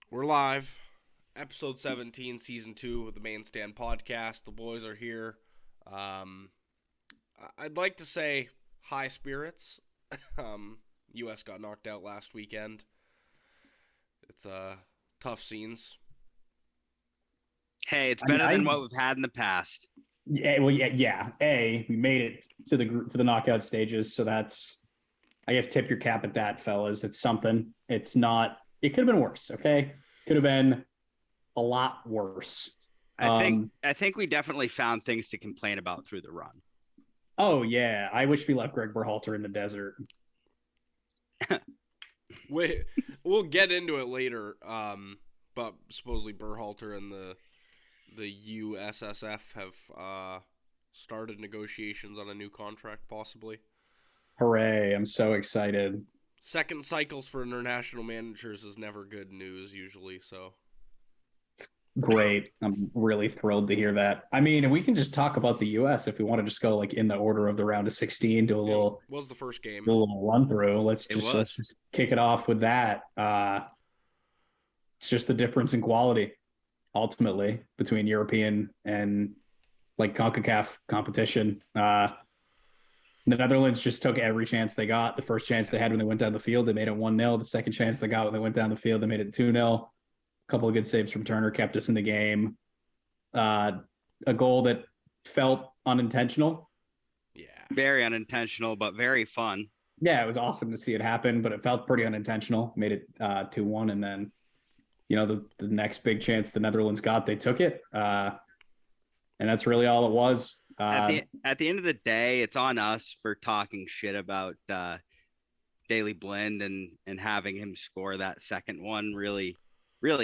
We're live, episode 17, season 2 of the Main Stand podcast. The boys are here. Um, I'd like to say high spirits. U.S. got knocked out last weekend. It's tough scenes. Hey, it's I mean, better than what we've had in the past. yeah. We made it to the knockout stages, so that's, I guess, tip your cap at that, fellas. It's something. It's not. It could have been worse. Okay, could have been a lot worse. I think Um. I think we definitely found things to complain about through the run. Oh yeah, I wish we left Greg Berhalter in the desert. We'll get into it later. But supposedly Berhalter and the USSF have started negotiations on a new contract, possibly. Hooray! I'm so excited. Second cycles for international managers is never good news usually, so Great. I'm really thrilled to hear that. I mean, we can just talk about the U.S. if we want to just go like in the order of the round of 16, do a yeah, little was the first game. do a little run through. It Let's was. just kick it off with that. It's just the difference in quality ultimately between European and like CONCACAF competition. The Netherlands just took every chance they got. The first chance they had when they went down the field, they made it 1-0. The second chance they got when they went down the field, they made it 2-0. A couple of good saves from Turner kept us in the game. A goal that felt unintentional. Yeah. Very unintentional, but very fun. Yeah, it was awesome to see it happen, but it felt pretty unintentional. Made it 2-1, and then the next big chance the Netherlands got, they took it, and that's really all it was. At the end of the day, it's on us for talking shit about Daily Blend and having him score that second one really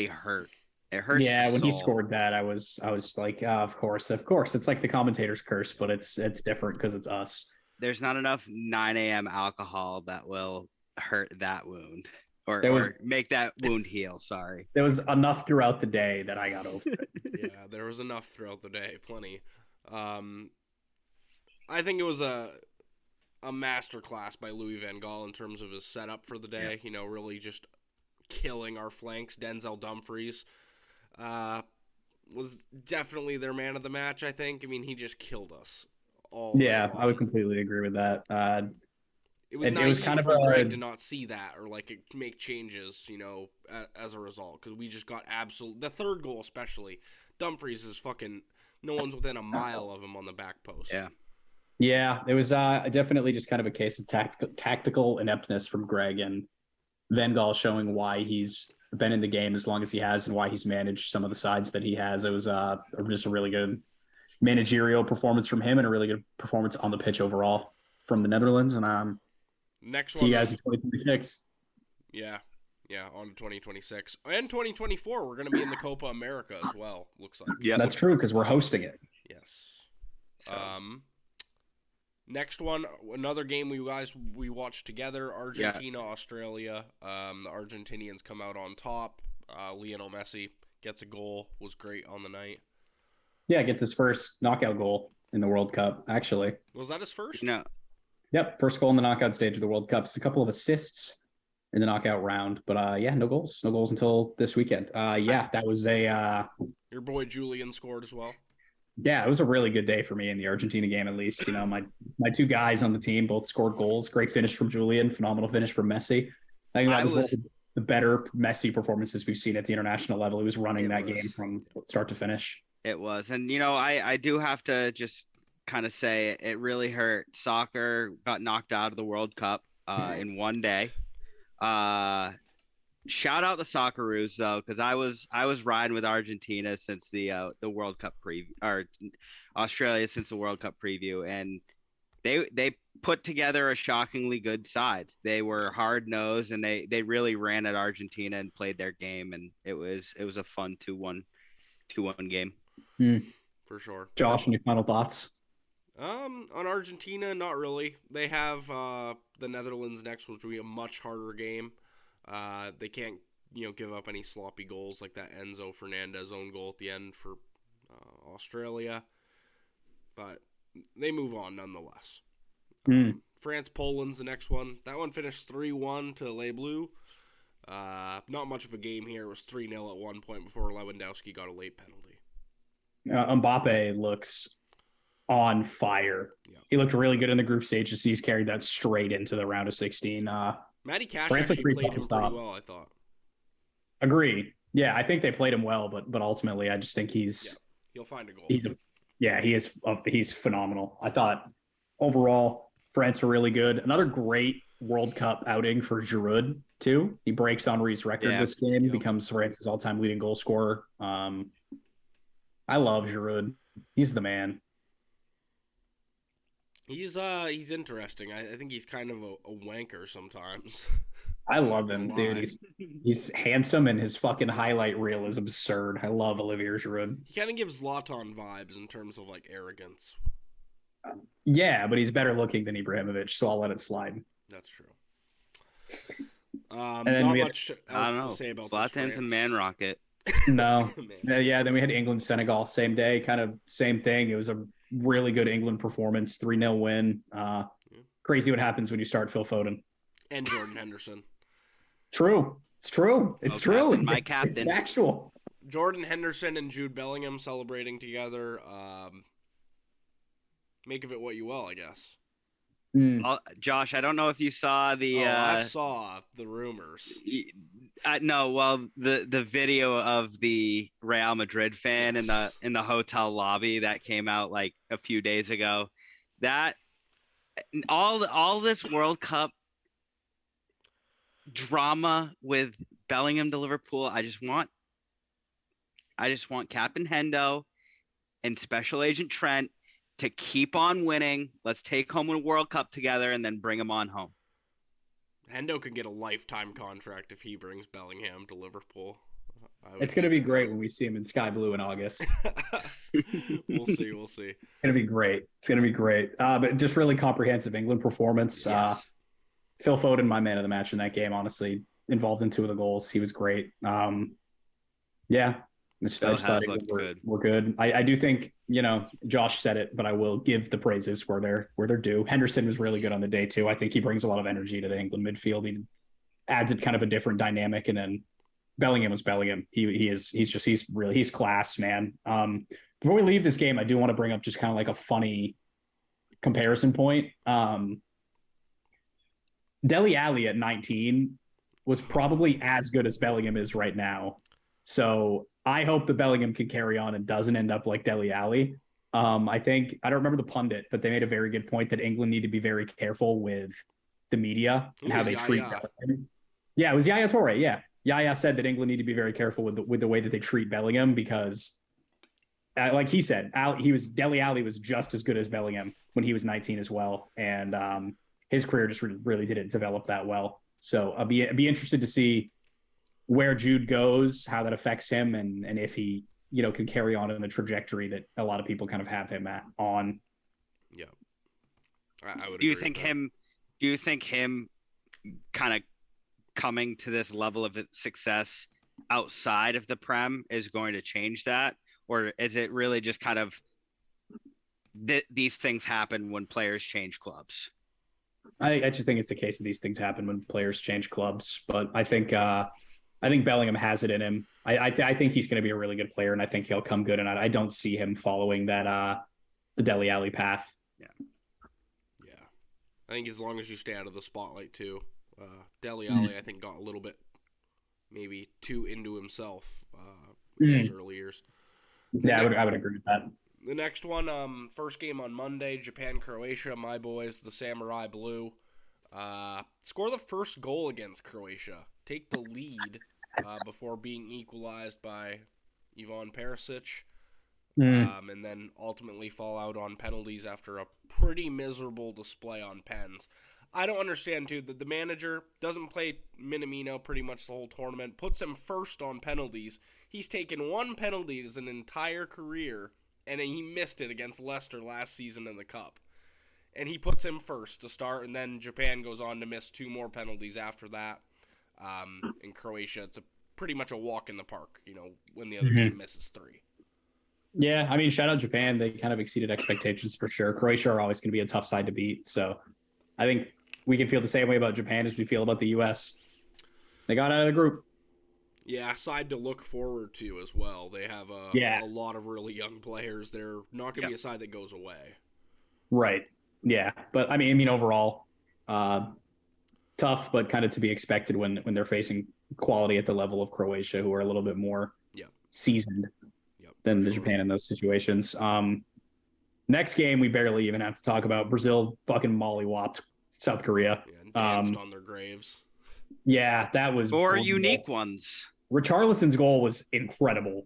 hurt. It hurts the Yeah, when he soul. scored that, I was like, of course. It's like the commentator's curse, but it's different because it's us. There's not enough 9 a.m. alcohol that will hurt that wound or There was or make that wound heal. Sorry. there was enough throughout the day that I got over it. Yeah, there was enough throughout the day, plenty. Um, I think it was a master class by Louis Van Gaal in terms of his setup for the day. Really just killing our flanks. Denzel Dumfries was definitely their man of the match, I think. I mean, he just killed us all day Yeah, I would long. completely agree with that. It was It was naive kind of for Greg a to not see that or like make changes, as a result, because we just got absolute. The third goal, especially, Dumfries is fucking. No one's within a mile of him on the back post. Yeah. yeah, it was definitely just kind of a case of tactical ineptness from Greg and Van Gaal showing why he's been in the game as long as he has and why he's managed some of the sides that he has. It was just a really good managerial performance from him and a really good performance on the pitch overall from the Netherlands. And Next see you one guys was in 2026. yeah, yeah, on to 2026 and 2024. We're gonna be in the Copa America as well. Looks like Yep. That's true because we're hosting it. yes. So Next one, another game we watched together. yeah, Argentina, Australia. The Argentinians come out on top. Lionel Messi gets a goal. Was great on the night. Yeah, gets his first knockout goal in the World Cup, actually. Was that his first? no, Yep, first goal in the knockout stage of the World Cup. It's a couple of assists in the knockout round, but yeah, no goals. No goals until this weekend. Yeah, that was Your boy Julian scored as well. yeah, it was a really good day for me in the Argentina game, at least. My two guys on the team both scored goals. Great finish from Julian, phenomenal finish from Messi. I think that I was one of was. the better Messi performances we've seen at the international level. He was running It that was. game from start to finish. It was. And I do have to just kind of say it really hurt. Soccer got knocked out of the World Cup in one day. Uh Shout out the Socceroos though, because I was riding with Argentina since the World Cup preview, or Australia since the World Cup preview, and they put together a shockingly good side. They were hard nosed and they really ran at Argentina and played their game, and it was a fun 2-1 game. For sure. Josh, any final thoughts? On Argentina, not really. They have the Netherlands next, which will be a much harder game. They can't, give up any sloppy goals like that Enzo Fernandez own goal at the end for Australia. But they move on nonetheless. Mm. France Poland's the next one. That one finished 3-1 to Les Bleus. Not much of a game here. It was 3-0 at one point before Lewandowski got a late penalty. Mbappe looks on fire. Yeah. He looked really good in the group stages. He's carried that straight into the round of 16. Matty Cash France actually played him pretty well, I thought. Agree. Yeah, I think they played him well, but ultimately, I just think he'll find a goal. He's phenomenal. I thought overall France were really good. Another great World Cup outing for Giroud too. He breaks Henry's record this game, becomes France's all-time leading goal scorer. I love Giroud. He's the man. He's interesting. I think he's kind of a wanker sometimes. I love him, dude. He's handsome, and his fucking highlight reel is absurd. I love Olivier Giroud. He kind of gives Zlatan vibes in terms of like arrogance. Yeah, but he's better looking than Ibrahimovic, so I'll let it slide. That's true. And then not much else to say about Zlatan's a man rocket. No. Yeah, then we had England-Senegal same day, kind of same thing. It was a really good England performance, 3-0 win. Crazy what happens when you start Phil Foden. And Jordan Henderson. True. It's true. It's true. Captain, my captain. It's actual. Jordan Henderson and Jude Bellingham celebrating together. Make of it what you will, I guess. Josh, I don't know if you saw the. I saw the rumors. No, well, the video of the Real Madrid fan in the hotel lobby that came out like a few days ago. That all this World Cup drama with Bellingham to Liverpool. I just want Captain Hendo and Special Agent Trent to keep on winning. Let's take home a World Cup together and then bring them on home. Hendo could get a lifetime contract if he brings Bellingham to Liverpool. It's going to be great when we see him in Sky Blue in August. We'll see. It's going to be great. But just really comprehensive England performance. Yes. Phil Foden, my man of the match in that game, honestly, involved in 2 of the goals. He was great. Yeah. I just thought we're good. I do think, Josh said it, but I will give the praises where they're due. Henderson was really good on the day too. I think he brings a lot of energy to the England midfield. He adds it kind of a different dynamic. And then Bellingham was Bellingham. He's class, man. Before we leave this game, I do want to bring up just kind of like a funny comparison point. Dele Alli at 19 was probably as good as Bellingham is right now. So I hope the Bellingham can carry on and doesn't end up like Dele Alli. I think, I don't remember the pundit, but they made a very good point that England need to be very careful with the media and how they treat Bellingham. Yeah, it was Yaya Toure. Yeah. Yaya said that England need to be very careful with the way that they treat Bellingham because, like he said, Dele Alli was just as good as Bellingham when he was 19 as well. And his career just really didn't develop that well. So I'll be interested to see where Jude goes, how that affects him, and if he, can carry on in the trajectory that a lot of people kind of have him on. Yeah. I would Do you think him kind of coming to this level of success outside of the Prem is going to change that? Or is it really just kind of these things happen when players change clubs? I just think it's a case of these things happen when players change clubs. But I think Bellingham has it in him. I think he's going to be a really good player, and I think he'll come good. And I don't see him following that the Dele Alli path. Yeah. I think as long as you stay out of the spotlight too. Dele Alli, I think, got a little bit maybe too into himself in those early years. Yeah, I would agree with that. The next one, first game on Monday, Japan-Croatia. My boys, the Samurai Blue, score the first goal against Croatia. Take the lead before being equalized by Ivan Perisic. And then ultimately fall out on penalties after a pretty miserable display on pens. I don't understand, too, that the manager doesn't play Minamino pretty much the whole tournament, puts him first on penalties. He's taken 1 penalty his entire career, and he missed it against Leicester last season in the Cup. And he puts him first to start, and then Japan goes on to miss 2 more penalties after that. In Croatia, it's pretty much a walk in the park, when the other team misses 3. Yeah, I mean, shout out Japan. They kind of exceeded expectations for sure. Croatia are always going to be a tough side to beat, so I think we can feel the same way about Japan as we feel about the U.S. They got out of the group. Yeah, side to look forward to as well. They have Yeah, a lot of really young players. They're not going to Yep. be a side that goes away. right. Yeah, but I mean overall, uh, tough, but kind of to be expected when they're facing quality at the level of Croatia, who are a little bit more Yep. seasoned Yep. than For the sure. Japan in those situations. Next game, we barely even have to talk about. Brazil fucking mollywopped South Korea. Yeah, and danced on their graves. Yeah, that was 4 brutal. unique ones. Richarlison's goal was incredible,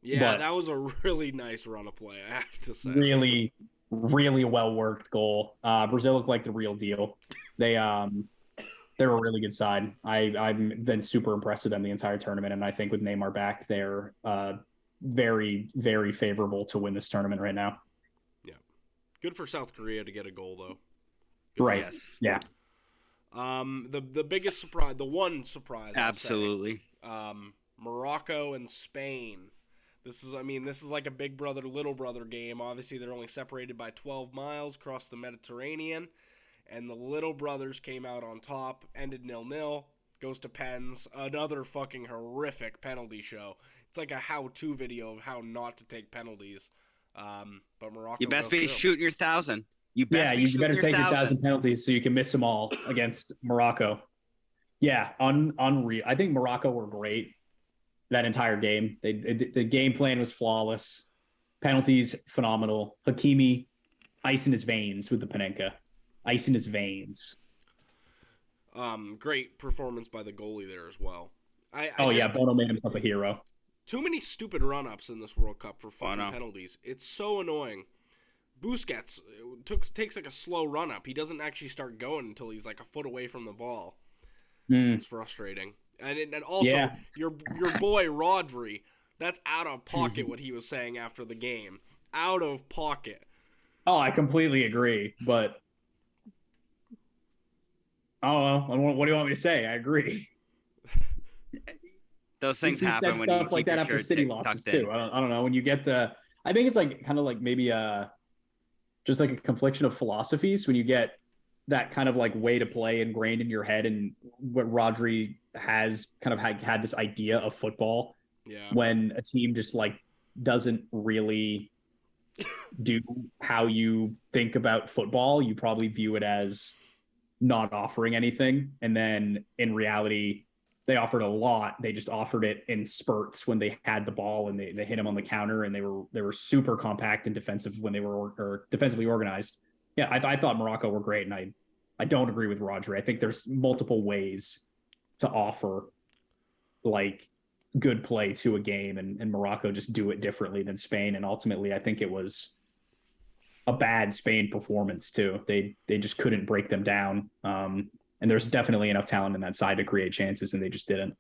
Yeah, but that was a really nice run of play, I have to say. really, really well worked goal. Brazil looked like the real deal. They're a really good side. I've been super impressed with them the entire tournament, and I think with Neymar back, they're very, very favorable to win this tournament right now. Yeah. Good for South Korea to get a goal, though. Right. Yes. Yeah. The biggest surprise, the one surprise, Absolutely. Morocco and Spain. This is like a big brother little brother game. Obviously, they're only separated by 12 miles across the Mediterranean, and the little brothers came out on top. Ended 0-0. Goes to pens. Another fucking horrific penalty show. It's like a how-to video of how not to take penalties. But Morocco You best goes be through. shooting your 1,000. You best Yeah, be you shooting better your take your 1,000. 1,000 penalties so you can miss them all against Morocco. Yeah, unreal. I think Morocco were great that entire game. The game plan was flawless. Penalties phenomenal. Hakimi ice in his veins with the Panenka. Ice in his veins. Great performance by the goalie there as well. I Oh just yeah, Bono made himself a hero. too many stupid run-ups in this World Cup for fucking no. penalties. It's so annoying. Busquets takes like a slow run-up. He doesn't actually start going until he's like a foot away from the ball. It's frustrating. And also Yeah. your boy Rodri, that's out of pocket what he was saying after the game. Out of pocket. Oh, I completely agree. But oh well, what do you want me to say? I agree. Those things He said happen when you stuff like keep that your after shirt City losses tucked in. too. I don't know. When you get I think it's like kind of like maybe just like a confliction of philosophies when you get that kind of like way to play ingrained in your head, and what Rodri has kind of had this idea of football. Yeah. When a team just like doesn't really do how you think about football, you probably view it as not offering anything. And then in reality, they offered a lot. They just offered it in spurts when they had the ball, and they hit them on the counter, and they were super compact and defensive when they were or defensively organized. Yeah, I thought Morocco were great, and I don't agree with Roger. I think there's multiple ways to offer like good play to a game, and Morocco just do it differently than Spain. And ultimately, I think it was a bad Spain performance too. They just couldn't break them down. And there's definitely enough talent in that side to create chances, and they just didn't.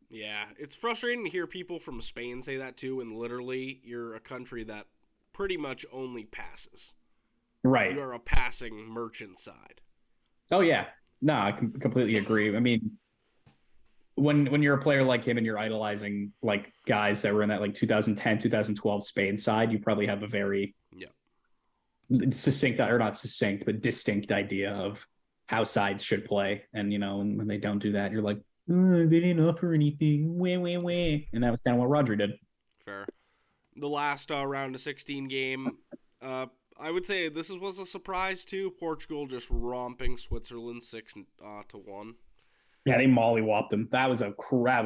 Yeah, it's frustrating to hear people from Spain say that too, and literally you're a country that pretty much only passes. Right. You're a passing merchant side. Oh yeah. No, I completely agree. I mean, when you're a player like him and you're idolizing like guys that were in that like 2010, 2012 Spain side, you probably have a very succinct, or not succinct, but distinct idea of how sides should play. And when they don't do that, you're like, oh, they didn't offer anything. Wah, wah, wah. And that was kind of what Rodri did. Fair. The last round of 16 game, I would say this was a surprise too. Portugal just romping Switzerland 6-1. Yeah, they mollywopped them. That was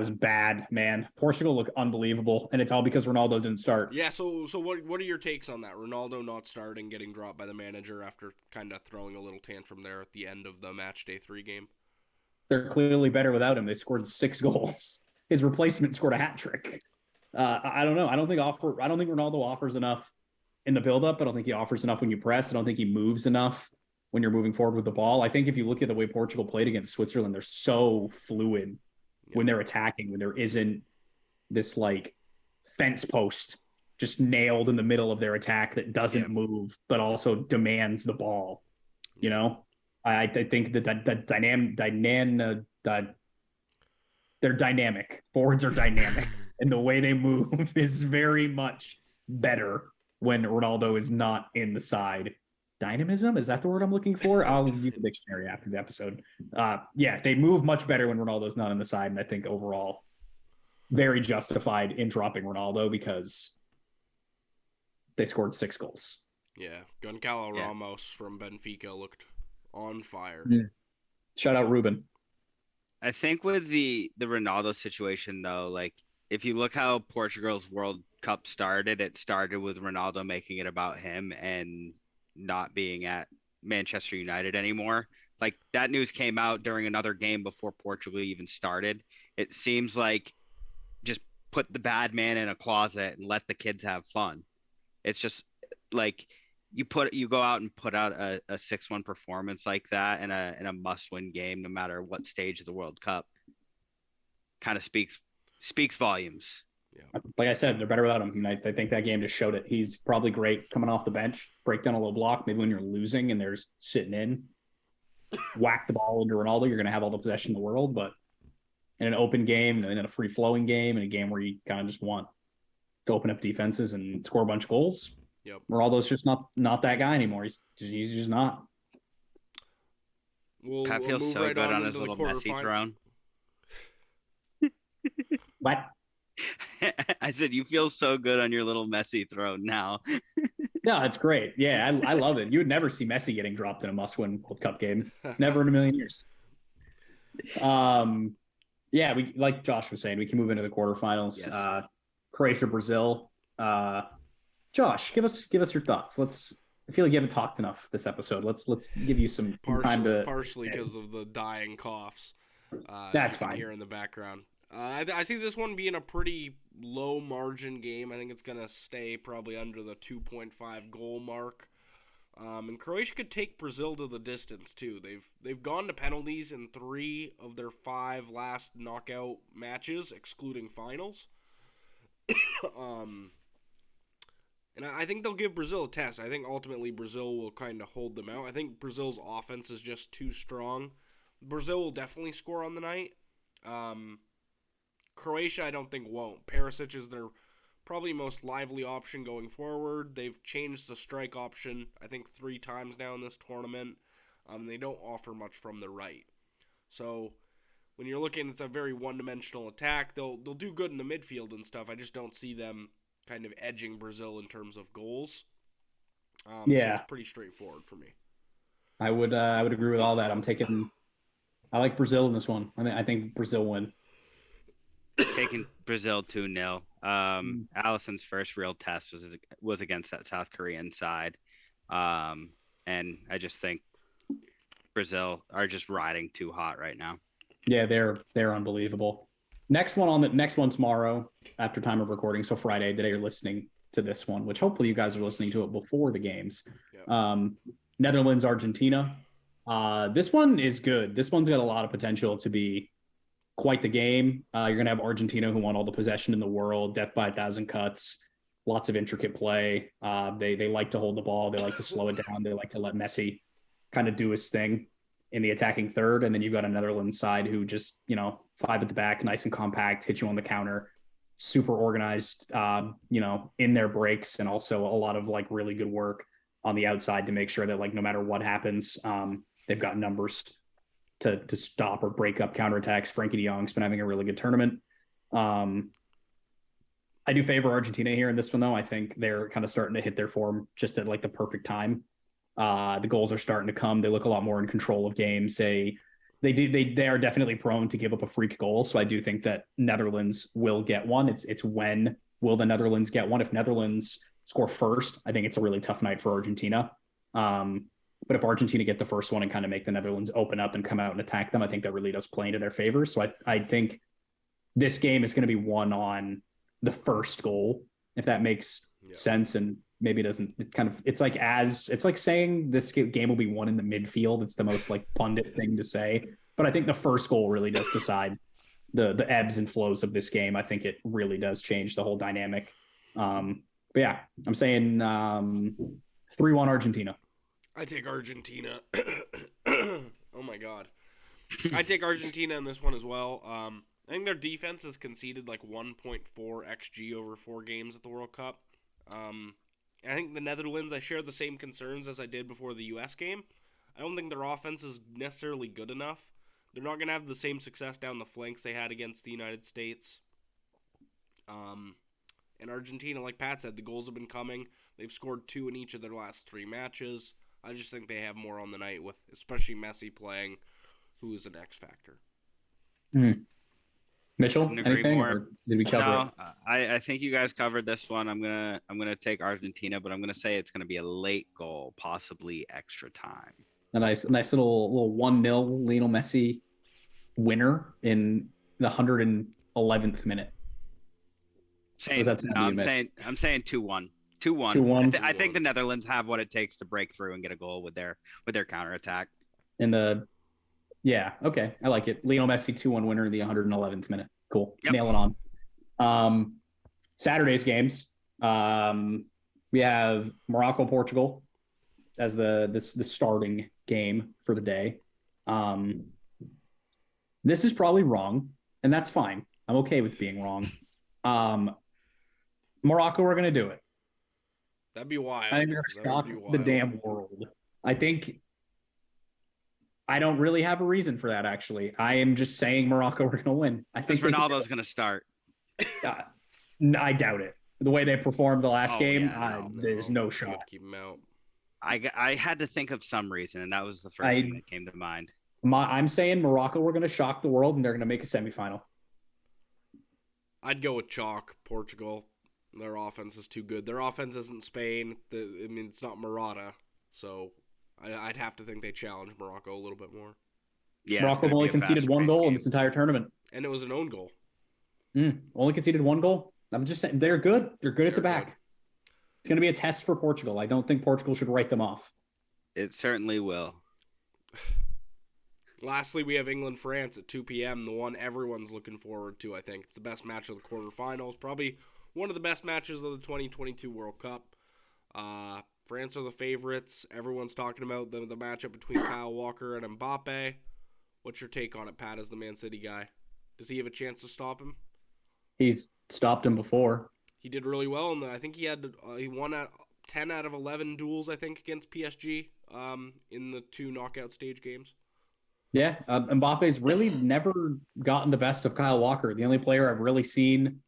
bad, man. Portugal looked unbelievable, and it's all because Ronaldo didn't start. Yeah, so what are your takes on that? Ronaldo not starting, getting dropped by the manager after kind of throwing a little tantrum there at the end of the match day 3 game. They're clearly better without him. They scored 6 goals. His replacement scored a hat trick. I don't know. I don't think Ronaldo offers enough in the buildup. I don't think he offers enough when you press. I don't think he moves enough when you're moving forward with the ball. I think if you look at the way Portugal played against Switzerland, they're so fluid when they're attacking, when there isn't this like fence post just nailed in the middle of their attack that doesn't move, but also demands the ball. I think that they're dynamic. Forwards are dynamic, and the way they move is very much better when Ronaldo is not in the side dynamism. Is that the word I'm looking for? I'll use the dictionary after the episode. Yeah, they move much better when Ronaldo's not on the side, and I think overall very justified in dropping Ronaldo because they scored 6 goals. Yeah, Goncalo Yeah. Ramos from Benfica looked on fire. Yeah. Shout out Ruben. I think with the Ronaldo situation though, like if you look how Portugal's World Cup started, it started with Ronaldo making it about him and not being at Manchester United anymore. Like that news came out during another game before Portugal even started. It seems like just put the bad man in a closet and let the kids have fun. It's just like you go out and put out a 6-1 performance like that in a must win game, no matter what stage of the World Cup. Kind of speaks volumes. Yeah. Like I said, they're better without him. And I think that game just showed it. He's probably great coming off the bench, break down a little block. Maybe when you're losing and they're sitting in, whack the ball into Ronaldo, you're going to have all the possession in the world. But in an open game, and in a free flowing game, in a game where you kind of just want to open up defenses and score a bunch of goals, Yep. Ronaldo's just not that guy anymore. He's just not. We'll Feels move so right good on on his into the little Messi quarterfinal. throne. What? I said you feel so good on your little Messi throne now. No, it's great. Yeah, I love it. You would never see Messi getting dropped in a must-win World Cup game. Never in a million years. Yeah, we like Josh was saying, we can move into the quarterfinals. Yes. Croatia, Brazil. Josh, give us your thoughts. I feel like you haven't talked enough this episode. Let's give you some time to. Partially because of the dying coughs. That's you can fine. hear in the background. I see this one being a pretty low margin game. I think it's gonna stay probably under the 2.5 goal mark. And Croatia could take Brazil to the distance too. They've gone to penalties in 3 of their 5 last knockout matches, excluding finals. And I think they'll give Brazil a test. I think ultimately Brazil will kind of hold them out. I think Brazil's offense is just too strong. Brazil will definitely score on the night. Croatia, I don't think won't. Perisic is their probably most lively option going forward. They've changed the strike option, I think, 3 times now in this tournament. They don't offer much from the right. So when you're looking, it's a very one-dimensional attack. They'll do good in the midfield and stuff. I just don't see them kind of edging Brazil in terms of goals. So Yeah, it's pretty straightforward for me. I would agree with all that. I like Brazil in this one. I think Brazil win. Taking Brazil 2-0. Allison's first real test was against that South Korean side. And I just think Brazil are just riding too hot right now. Yeah, they're unbelievable. Next one tomorrow after time of recording. So Friday, the day you're listening to this one, which hopefully you guys are listening to it before the games. Yeah. Netherlands, Argentina. This one is good. This one's got a lot of potential to be quite the game. You're going to have Argentina, who won all the possession in the world, death by 1,000 cuts, lots of intricate play. They like to hold the ball. They like to slow it down. They like to let Messi kind of do his thing in the attacking third. And then you've got a Netherlands side who just, 5 at the back, nice and compact, hit you on the counter, super organized, in their breaks, and also a lot of like really good work on the outside to make sure that like no matter what happens, they've got numbers to stop or break up counterattacks. Frankie de Jong's been having a really good tournament. I do favor Argentina here in this one, though. I think they're kind of starting to hit their form just at like the perfect time. The goals are starting to come. They look a lot more in control of games. They are definitely prone to give up a freak goal. So I do think that Netherlands will get one. It's when will the Netherlands get one? If Netherlands score first, I think it's a really tough night for Argentina. But if Argentina get the first one and kind of make the Netherlands open up and come out and attack them, I think that really does play into their favor. So I think this game is going to be won on the first goal, if that makes sense. And maybe it doesn't. It's like saying this game will be won in the midfield. It's the most like pundit thing to say. But I think the first goal really does decide the ebbs and flows of this game. I think it really does change the whole dynamic. But yeah, I'm saying 3-1 Argentina. I take Argentina. Oh my god. I take Argentina in this one as well. I think their defense has conceded like 1.4 xG over 4 games at the World Cup. I think the Netherlands, I share the same concerns as I did before the U.S. game. I don't think their offense is necessarily good enough. They're not going to have the same success down the flanks they had against the United States. And Argentina, like Pat said, the goals have been coming. They've scored 2 in each of their last 3 matches. I just think they have more on the night, with especially Messi playing, who is an X factor. Mitchell, Couldn't agree anything, more. or did we cover it? No, I think you guys covered this one. I'm gonna take Argentina, but I'm gonna say it's gonna be a late goal, possibly extra time. A nice little 1-0 Lionel Messi winner in the 111th minute. Does that sound No, to you, Mitch? I'm saying 2-1. 2-1. 2-1 I think the Netherlands have what it takes to break through and get a goal with their counterattack. in the yeah, okay. I like it. Lionel Messi 2-1 winner in the 111th minute. Cool. Yep. Nail it on. Saturday's games. We have Morocco Portugal as the starting game for the day. This is probably wrong, and that's fine. I'm okay with being wrong. Morocco are going to do it. That'd be wild. I think they're going to shock the damn world. I think I don't really have a reason for that, actually. I am just saying Morocco are going to win. I think Ronaldo's going to start. I doubt it. The way they performed the last game, yeah, there's no shot. You got to keep them out. I had to think of some reason, and that was the first thing that came to mind. I'm saying Morocco were going to shock the world, and they're going to make a semifinal. I'd go with chalk, Portugal. Their offense is too good. Their offense isn't Spain. It's not Murata. So I'd have to think they challenge Morocco a little bit more. Yeah, Morocco only conceded 1 goal in this entire tournament. And it was an own goal. Only conceded 1 goal. I'm just saying, they're good. They're good at the back. Good. It's going to be a test for Portugal. I don't think Portugal should write them off. It certainly will. Lastly, we have England-France at 2 p.m., the one everyone's looking forward to, I think. It's the best match of the quarterfinals. Probably one of the best matches of the 2022 World Cup. France are the favorites. Everyone's talking about the matchup between Kyle Walker and Mbappe. What's your take on it, Pat, as the Man City guy? Does he have a chance to stop him? He's stopped him before. He did really well, and I think he won at 10 out of 11 duels, I think, against PSG in the 2 knockout stage games. Yeah, Mbappe's really never gotten the best of Kyle Walker. The only player I've really seen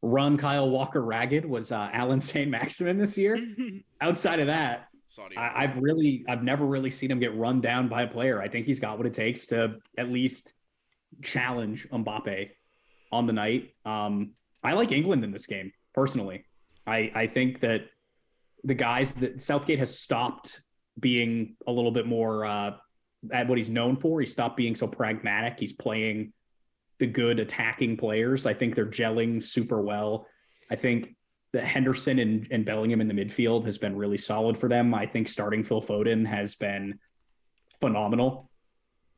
run Kyle Walker ragged was Alan Saint-Maximin this year. Outside of that, I've never really seen him get run down by a player. I think he's got what it takes to at least challenge Mbappe on the night. I like England in this game, personally. I think that the guys that Southgate has stopped being a little bit more at what he's known for. He stopped being so pragmatic. He's playing the good attacking players. I think they're gelling super well. I think that Henderson and Bellingham in the midfield has been really solid for them. I think starting Phil Foden has been phenomenal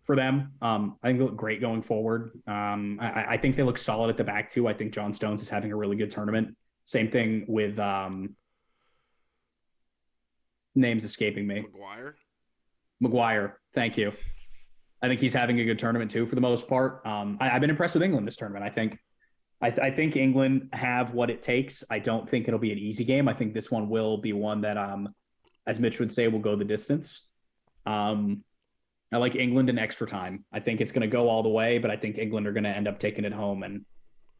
for them. I think they look great going forward. I think they look solid at the back too. I think John Stones is having a really good tournament. Same thing with names escaping me. Maguire. Thank you. I think he's having a good tournament too, for the most part. I've been impressed with England this tournament. I think England have what it takes. I don't think it'll be an easy game. I think this one will be one that, as Mitch would say, will go the distance. I like England in extra time. I think it's going to go all the way, but I think England are going to end up taking it home. And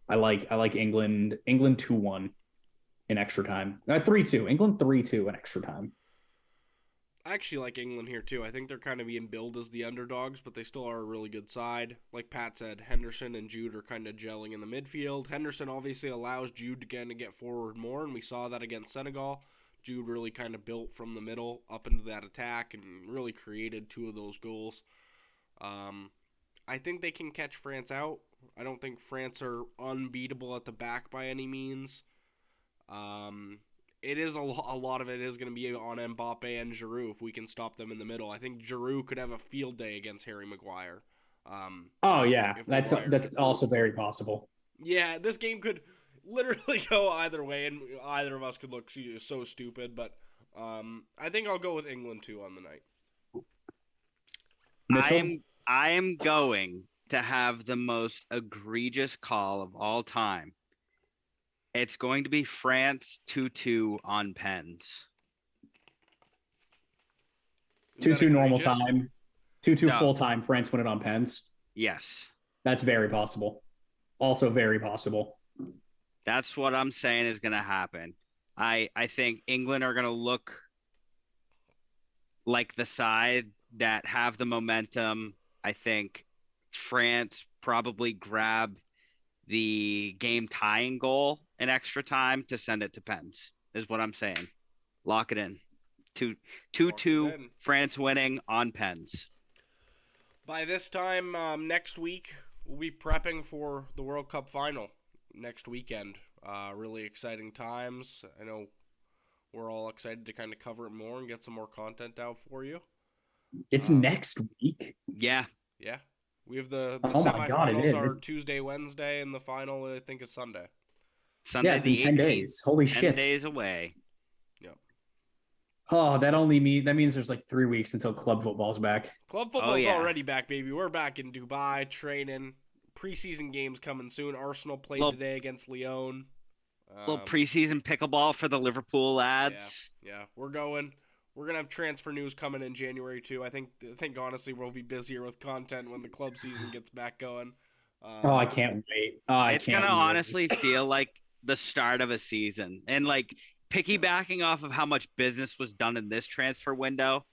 I like England 2-1 in extra time. 3-2. England 3-2 in extra time. I actually like England here, too. I think they're kind of being billed as the underdogs, but they still are a really good side. Like Pat said, Henderson and Jude are kind of gelling in the midfield. Henderson obviously allows Jude to get forward more, and we saw that against Senegal. Jude really kind of built from the middle up into that attack and really created 2 of those goals. I think they can catch France out. I don't think France are unbeatable at the back by any means. It is a lot of it is going to be on Mbappe and Giroud if we can stop them in the middle. I think Giroud could have a field day against Harry Maguire. That's also very possible. Yeah, this game could literally go either way, and either of us could look so stupid. But I think I'll go with England too on the night. I am going to have the most egregious call of all time. It's going to be France 2-2 on pens. Is that 2-2 normal egregious? time. 2-2 No. full time. France win it on pens. Yes. That's very possible. Also very possible. That's what I'm saying is going to happen. I think England are going to look like the side that have the momentum. I think France probably grab the game tying goal in extra time to send it to pens, is what I'm saying. Lock it in. 2-2 in. France winning on pens. By this time next week, we'll be prepping for the World Cup final next weekend. Really exciting times. I know we're all excited to kind of cover it more and get some more content out for you. It's next week. Yeah. Yeah. We have the Oh my God, it semifinals is. are Tuesday, Wednesday, and the final I think is Sunday. Sunday Yeah, it's in the 10 18th. days. Holy 10 shit. days away. Yep. Oh, that means there's like 3 weeks until club football's back. Club Oh, football's yeah. already back, baby. We're back in Dubai training. Preseason games coming soon. Arsenal played Little, today against Lyon. little preseason pickleball for the Liverpool lads. Yeah. We're going. We're gonna have transfer news coming in January too. I think honestly we'll be busier with content when the club season gets back going. Oh, I can't wait. Oh, I It's going to can't wait. honestly feel like the start of a season. And like piggybacking off of how much business was done in this transfer window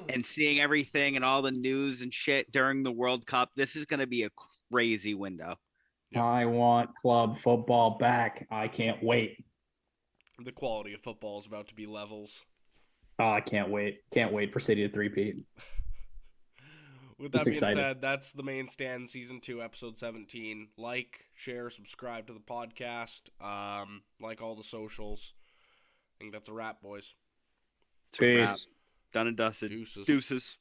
and seeing everything and all the news and shit during the World Cup, this is going to be a crazy window. Yep. I want club football back. I can't wait. The quality of football is about to be levels. Oh, I can't wait. Can't wait for City to three-peat. With Just that being excited. said, that's the Main Stand Season 2, Episode 17. Like, share, subscribe to the podcast. Like all the socials. I think that's a wrap, boys. It's a wrap. Peace. Done and dusted. Deuces. Deuces.